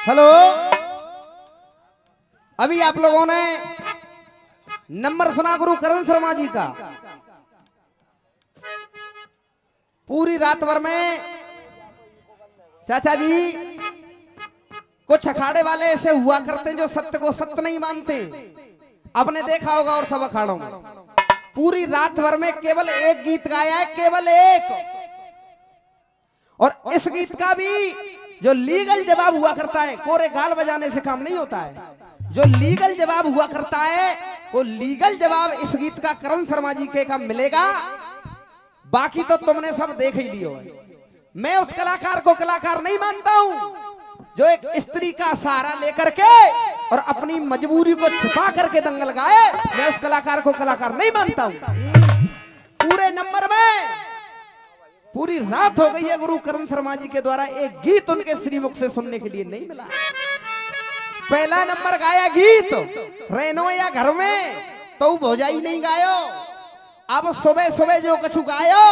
Hello, अभी आप लोगों ने नंबर सुना गुरु करण शर्मा जी का। पूरी रात भर में चाचा जी कुछ अखाड़े वाले ऐसे हुआ करते हैं जो सत्य को सत्य नहीं मानते। आपने देखा होगा और सब अखाड़ों में पूरी रात भर में केवल एक गीत गाया है, केवल एक। और इस गीत का भी जो लीगल जवाब हुआ करता है, कोरे गाल बजाने से काम नहीं होता है। जो लीगल जवाब हुआ करता है वो लीगल जवाब इस गीत का करण शर्मा जी के का मिलेगा। बाकी तो तुमने सब देख ही लियो है। मैं उस कलाकार को कलाकार नहीं मानता हूं जो एक स्त्री का सहारा लेकर के और अपनी मजबूरी को छिपा करके दंगल गाए। मैं उस कलाकार को कलाकार नहीं मानता हूं। पूरे नंबर में पूरी रात हो गई है, गुरु करण शर्मा जी के द्वारा एक गीत उनके श्रीमुख से सुनने के लिए नहीं मिला। पहला नंबर गाया गीत रेनो या घर में तो भौजाई नहीं गायो। अब सुबह सुबह जो कछु गायो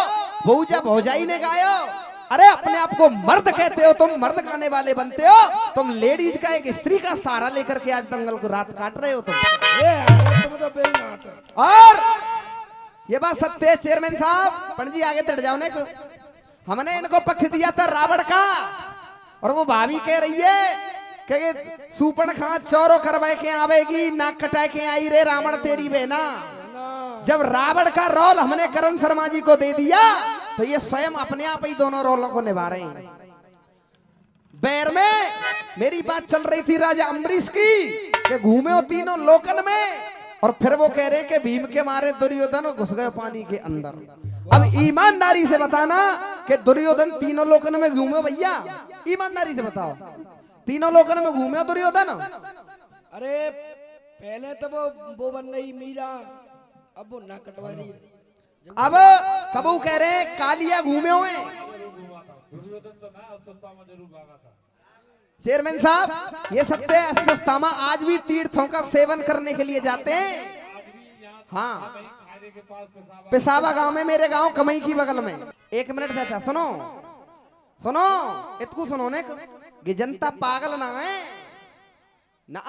वो जब भौजाई ने गायो। अरे अपने आप को मर्द कहते हो, तुम मर्द गाने वाले बनते हो। तुम लेडीज का एक स्त्री का सहारा लेकर के आज दंगल को रात काट रहे हो तुम। और ये बात सत्य है चेयरमैन साहब। पंडित जी आगे तड़ जाओ ने को। हमने इनको पक्ष दिया था रावण का और वो भाभी कह रही है कि सूपन खां चौरो करवाए के आवेगी, नाक कटाए के आई रे रावण तेरी बहना। जब रावण का रोल हमने करण शर्मा जी को दे दिया तो ये स्वयं अपने आप ही दोनों रोलों को निभा रहे हैं। बैर में मेरी बात चल रही थी राजा अम्बरीश की कि घूमे हो तीनों लोकन में और फिर वो कह रहे कि भीम के मारे दुर्योधन घुस गए पानी के अंदर। अब ईमानदारी से बताना कि दुर्योधन तीनों लोकन में घूमे भैया, ईमानदारी से बताओ तीनों लोकन में घूमे दुर्योधन? अरे पहले तो वो बन रही मीरा, अब वो ना कटवा रही है। अब कबू कह रहे हैं कालिया घूमे हुए। चेयरमैन साहब ये सत्य है, अस्वस्थामा आज भी तीर्थों का सेवन करने के लिए जाते हैं। हाँ, पिसावा गांव में, मेरे गांव कमई की बगल में। एक मिनट चाचा सुनो सुनो, इतकू सुनो ने कि जनता पागल ना है ना,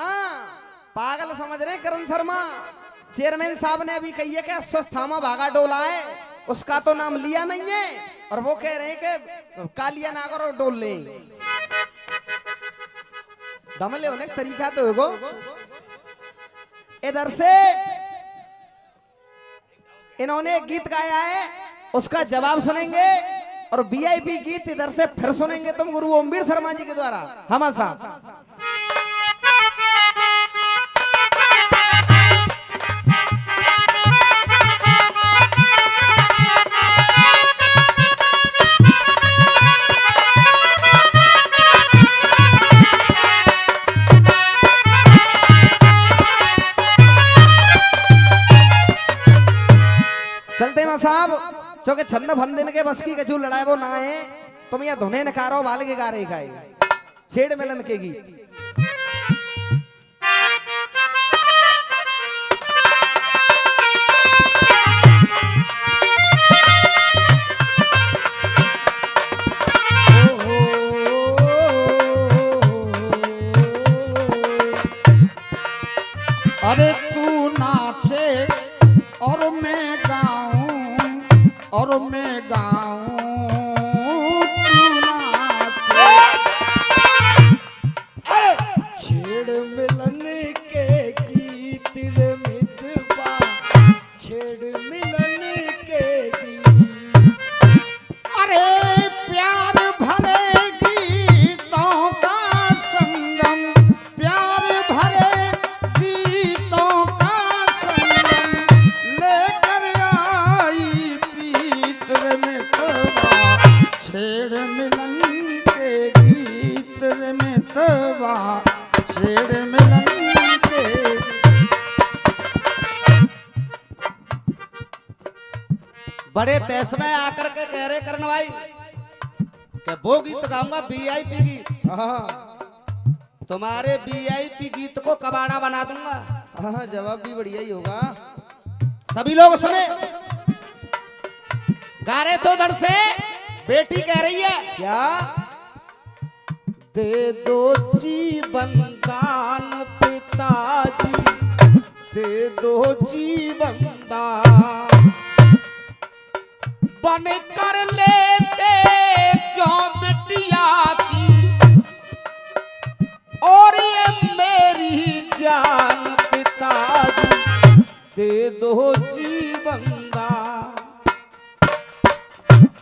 पागल समझ रहे करण शर्मा। चेयरमैन साहब ने अभी कही है कि अस्वस्थामा भागा डोला है, उसका तो नाम लिया नहीं है और वो कह रहे हैं कि कालिया नागर और डोल ले। दमले होने का तरीका तो होगा। इधर से इन्होंने एक गीत गाया है, उसका जवाब सुनेंगे और वीआईपी गीत इधर से फिर सुनेंगे तुम गुरु ओमवीर शर्मा जी के द्वारा। हम साहब चलते हैं साहब, चौके छन्न फंदिन के बस की कछु लड़ाई वो ना है। तुम ये धुने नकारो बाल के गा रहे खाए छेड़ मिलन के गीत। अरे तू नाचे और मैं गाऊं और मैं गाऊं, तू नाचे। छेड़ मिलन के गीत रे मितवा, छेड़ मिलन के गीत। अरे प्यार भरे गीतों का संगम, प्यार भरे गीतों का संगम लेकर आई पीत रे मितवा, छेड़ मिलन के गीत रे मितवा, छेड़ मिलन के। बड़े तेज में आकर के कह रहे करण भाई कि वो गीत गाऊंगा वीआईपी गीत। तुम्हारे वीआईपी गीत को कबाड़ा बना दूंगा। हाँ, जवाब भी बढ़िया ही होगा। सभी लोग सुने, गा रहे तो उधर से बेटी कह रही है क्या दे दो जीवन दान पिताजी, दे दो जीवन दान। बन कर लेते क्यों बिटिया की, और ये मेरी जान पिताजी, दे दो जीवन दान।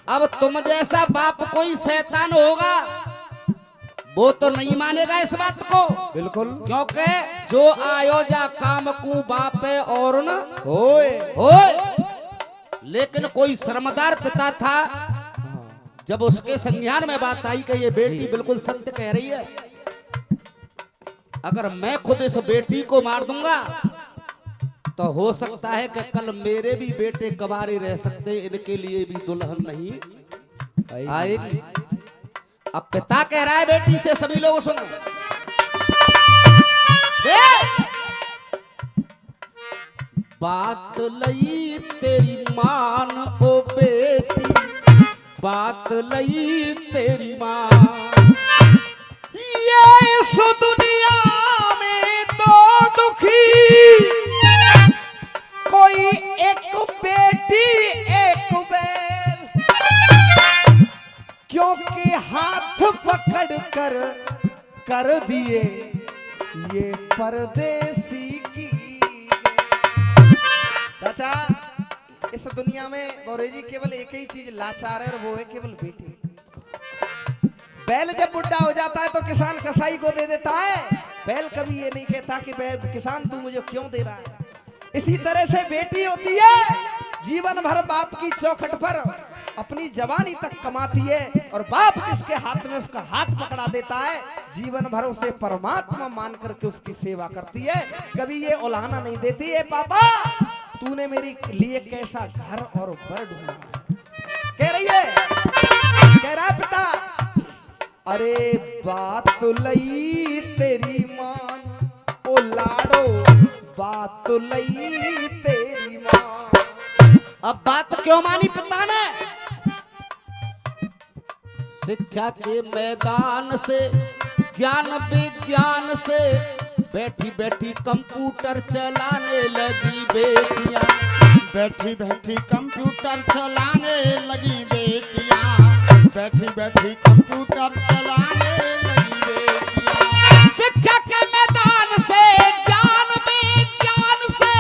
अब तुम जैसा बाप कोई शैतान होगा वो तो नहीं मानेगा इस बात को, बिल्कुल, क्योंकि जो आयोजा काम को बाप है और न ओए होए। लेकिन कोई शर्मदार पिता था, जब उसके संज्ञान में बात आई कि ये बेटी बिल्कुल सत्य कह रही है, अगर मैं खुद इस बेटी को मार दूंगा तो हो सकता है कि कल मेरे भी बेटे कबारे रह सकते, इनके लिए भी दुल्हन नहीं आएगी। अब पिता कह रहा है बेटी से, सभी लोग सुनो, बात लई तेरी मान ओ बेटी, बात लई तेरी मान। ये इस दुनिया में तो दुखी कोई एक बेटी एक बैल, क्योंकि हाथ पकड़ कर दिए ये परदेसी की। चाचा, इस दुनिया में गौरे जी केवल एक ही चीज लाचार है और वो है केवल बेटी। बैल जब बुढ़ा हो जाता है तो किसान कसाई को दे देता है, बैल कभी ये नहीं कहता कि बैल किसान तू मुझे क्यों दे रहा है। इसी तरह से बेटी होती है, जीवन भर बाप की चौखट पर अपनी जवानी तक कमाती है, और बाप जिसके हाथ में उसका हाथ पकड़ा देता है, जीवन भर उसे परमात्मा मान करके उसकी सेवा करती है। कभी ये उलाहना नहीं देती है, पापा तूने मेरे लिए कैसा घर और बर ढूंढा। कह रही है, कह रहा पिता, अरे बात तो लई तेरी मान ओ लाडो, बात तो लई तेरी मान। अब बात क्यों मानी पिता ने? शिक्षा के मैदान से, ज्ञान विज्ञान से, बैठी बैठी कंप्यूटर चलाने लगी बेटियां, बैठी बैठी कंप्यूटर चलाने लगी बेटियां, बैठी बैठी कंप्यूटर चलाने लगी बेटियां। शिक्षा के मैदान से, ज्ञान विज्ञान से,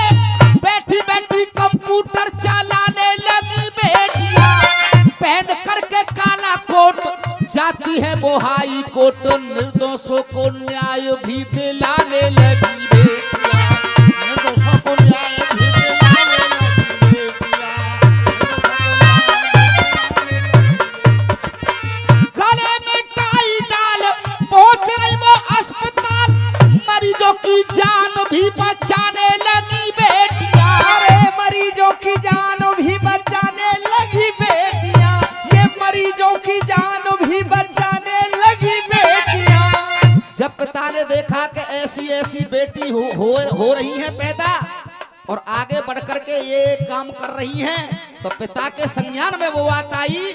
बैठी बैठी कंप्यूटर चलाने लगी बेटियां। पहन करके काला कोट जाती है वो हाई कोर्ट, निर्दोषों को न्याय भी दिलाने लगी बेटियां, निर्दोषों को न्याय भी दिलाने लगी बेटियां। गले में टाई डाल पहुंच रही वो अस्पताल, मरीजों की जान भी बचाने लगी बेटियां। अरे मरीजों की जान भी बचाने लगी बेटियां, ये मरीजों की जान भी बचाने लगी बेटियां। जब पिता ने देखा कि ऐसी ऐसी बेटी हो रही है पैदा और आगे बढ़ करके ये काम कर रही हैं, तो पिता के संज्ञान में वो बात आई,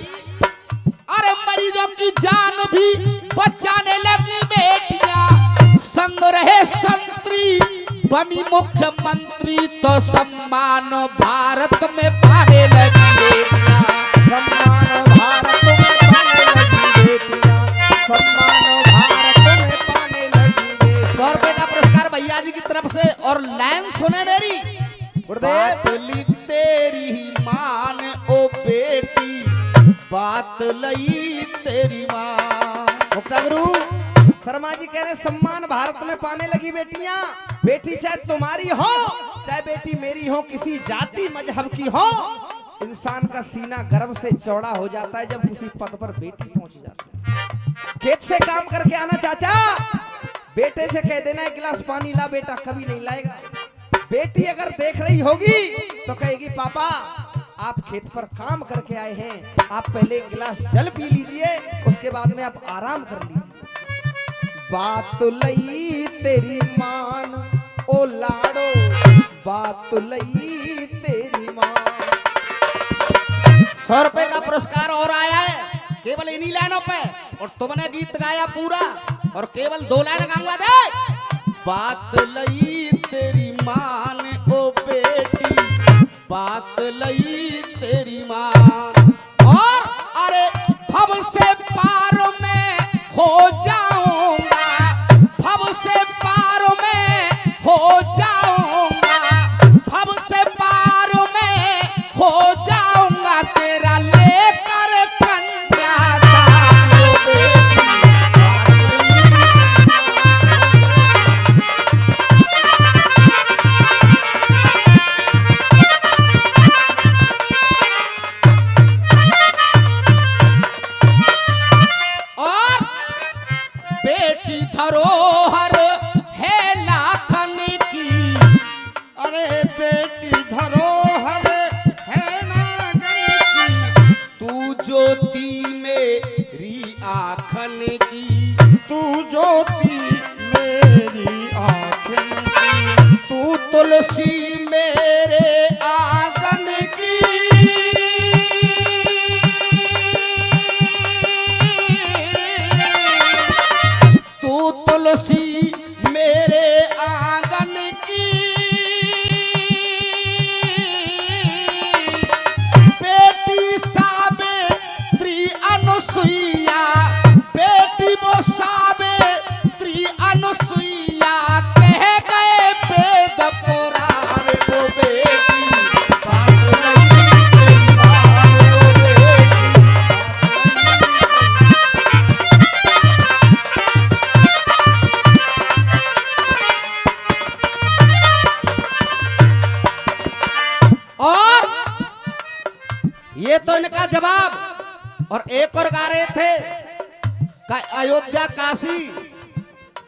अरे मरीजों की जान भी बचाने लगी बेटियां। संग रहे संतरी बनी मुख्यमंत्री तो सम्मान भारत में पाने लगी बेटियां, सम्मान भारत में पाने लगी बेटियां, सम्मान भारत में पाने लगी बेटियां। 100 रुपए का पुरस्कार भैया जी की तरफ से। और लाइन सुने मेरी, बात ली तेरी मान ओ बेटी, बात लई तेरी मां। मुक्ता गुरु शर्मा जी कह रहे सम्मान भारत में पाने लगी बेटियां। बेटी चाहे तुम्हारी हो चाहे बेटी मेरी हो, किसी जाति मजहब की हो, इंसान का सीना गर्व से चौड़ा हो जाता है जब किसी पद पर बेटी पहुंच जाती है। खेत से काम करके आना चाचा, बेटे से कह देना एक गिलास पानी ला, बेटा कभी नहीं लाएगा। बेटी अगर देख रही होगी तो कहेगी पापा आप खेत पर काम करके आए हैं, आप पहले एक गिलास जल पी लीजिए, उसके बाद में आप आराम कर लीजिए। बात लई तेरी मान ओ लाडो, बात लई तेरी मान। 100 रुपए का पुरस्कार और आया है केवल इन्हीं लाइनों पे। और तुमने गीत गाया पूरा और केवल 2 लाइन गाऊंगा। दे बात लई तेरी मान ओ बेटी, बात लई तेरी मान, और अरे भव से पार में हो जाऊंगा, भव से पार में हो जाऊंगा, भव से पार में हो जाऊंगा, तेरा लेकर कन्यादान ओ बेटी, बात लई। और बेटी धरोहर है लाखन की, अरे बेटी धरोहर है नागन की, तू ज्योति मेरी आँखन की, तू ज्योति मेरी आँखन की, तू तुलसी मेरे आंगन की, तू तुलसी मेरे आंगन की, बेटी सावित्री अनुसुईया, बेटी वो सावित्री अनुसुईया, कह गए वेद पुराण वो बेटी, बात नहीं तेरी मान वो बेटी। और ये तो इनका जवाब, और एक और गा रहे थे का अयोध्या काशी,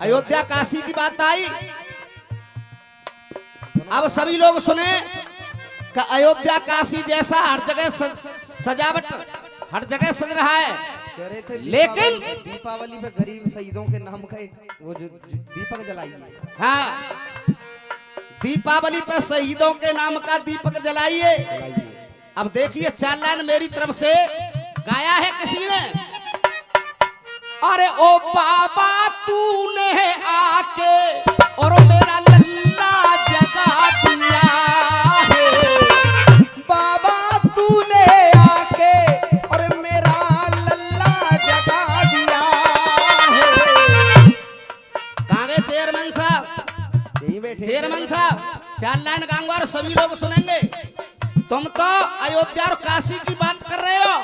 अयोध्या काशी की बात आई। अब सभी लोग सुने का अयोध्या काशी जैसा हर जगह सजावट हर जगह सज रहा है, कह रहे थे लेकिन दीपावली पे गरीब शहीदों के नाम का एक वो जो दीपक जलाइए। हाँ दीपावली पर शहीदों के नाम का दीपक जलाइए। अब देखिए 4 लाइन मेरी तरफ से गाया है किसी ने। अरे ओ बाबा तूने आके और मेरा लल्ला जगा दिया है, बाबा तूने आके और मेरा लल्ला जगा दिया है। कहाँ गए चेयरमैन साहब? यही बैठे चेयरमैन साहब 4 लाइन गाऊंगा और सभी लोग सुनेंगे। तुम तो अयोध्या और काशी की बात कर रहे हो,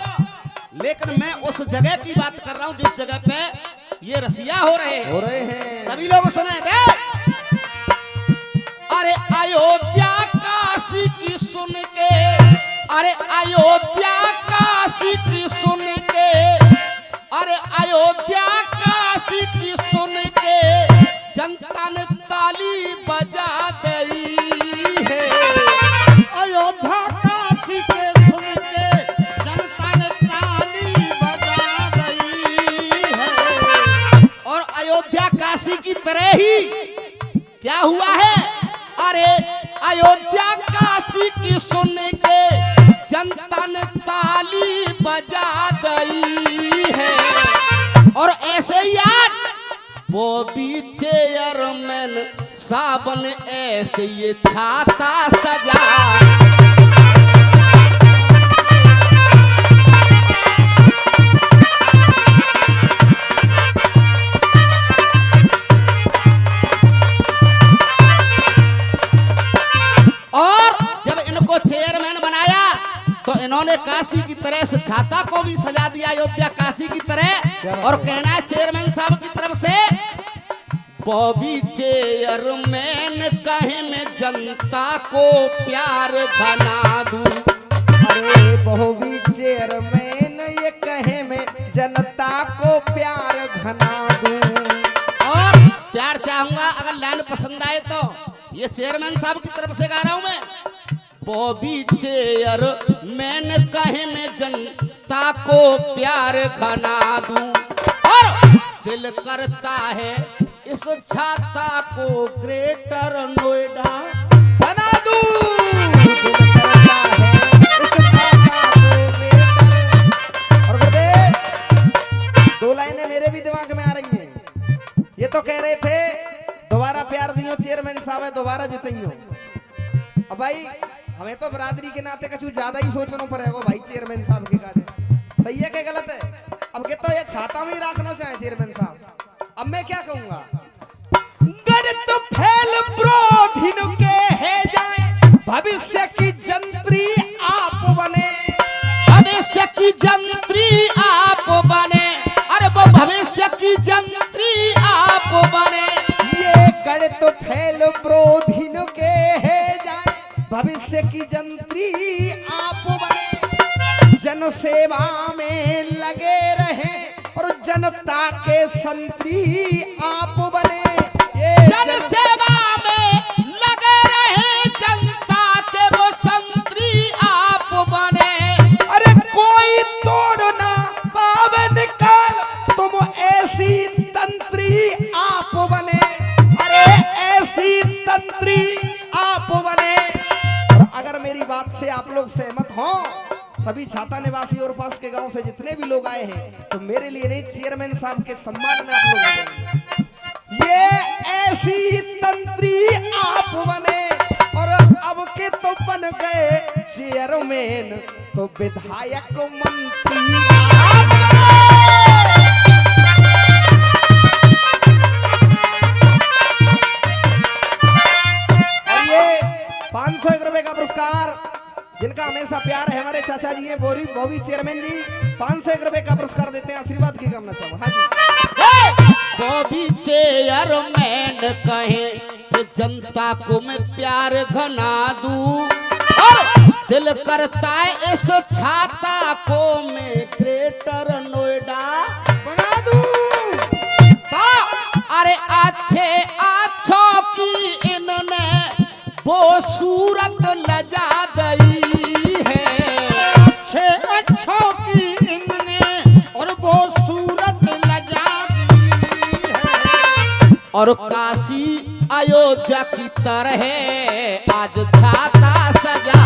लेकिन मैं उस जगह की बात कर रहा हूं जिस जगह पे ये रसिया हो रहे हैं। सभी लोग सुने थे। अरे अयोध्या काशी की सुन के, अरे अयोध्या काशी की सुन के, अरे अयोध्या काशी की सुन के जनता ने ताली बजा दी है। अयोध्या काशी के सुन के जनता ने ताली बजा दी है। और अयोध्या काशी की तरह ही क्या हुआ है? अरे अयोध्या काशी की सुन के जनता ने ताली बजा दी है। और ऐसे ही आज वो भी चेयरमैन साबन ऐसे ये छाता सजा। और जब इनको चेयरमैन बनाया तो इन्होंने काशी की तरह से छाता को भी सजा दिया अयोध्या काशी की तरह। और कहना है चेयरमैन साहब की तरफ से, बॉबी चेयरमैन कहे मैं जनता को प्यार बना दूं। अरे बहुवी चेयरमैन ये कहे मैं जनता को प्यार घना दूं। और प्यार चाहूंगा, अगर लाइन पसंद आए तो। ये चेयरमैन साहब की तरफ से गा रहा हूं मैं। बॉबी चेयरमैन कहे मैं जनता को प्यार घना दूं। और दिल करता है इस छाता को ग्रेटर नोएडा बना दूं। दिल करता है इस छाता को ग्रेटर। और दो लाइनें तो कह रहे थे दोबारा प्यार दियो चेयरमैन साहब है दोबारा जितियो। अब भाई हमें तो बरादरी के नाते कुछ ज्यादा ही सोचना पड़ेगा भाई चेयरमैन साहब के काजे सही है कि गलत है। अब के तो ये छाता में ही रखना चाहे चेयरमैन साहब। अब मैं क्या कहूंगा, गणित फैल प्रोधिन के है जाए भविष्य की जंत्री आप बने, भविष्य की जंत्री आप बने, अरे वो भविष्य की जंत्री आप बने। ये गणित फैल प्रोधिन के है जाए भविष्य की जंत्री आप बने, जन सेवा में लगे रहे और जनता के संतरी आप बने। ये जन सेवा में लगे रहे जनता के वो संतरी आप बने। अरे कोई तोड़ ना पावे निकाल तुम ऐसी तंत्री आप बने, अरे ऐसी तंत्री आप बने। और अगर मेरी बात से आप लोग सहमत हो, सभी छाता निवासी और पास के गांव से जितने भी लोग आए हैं, तो मेरे लिए नहीं चेयरमैन साहब के सम्मान में आप लोग आ जाएंगे। ये ऐसी तंत्री आप बने और अब के तो बन गए चेयरमैन तो विधायक मंत्री आप और ये 501 रुपए का पुरस्कार जिनका हमेशा प्यार है हमारे चाचा जी हैं वो भी चेयरमैन जी 501 रुपए का पुरस्कार देते हैं। आशीर्वाद की कामना चाहूँ। हाँ जी वो भी चेयरमैन कहे कि जनता को मैं प्यार घना दूं और दिल करता है इस छाता को मैं ग्रेटर नोएडा बना दूं। अरे अच्छों की इन्होंने वो सूरत लजा दई है, अच्छों की इनने और वो सूरत लजा दी है। और काशी अयोध्या की तरह आज छाता सजा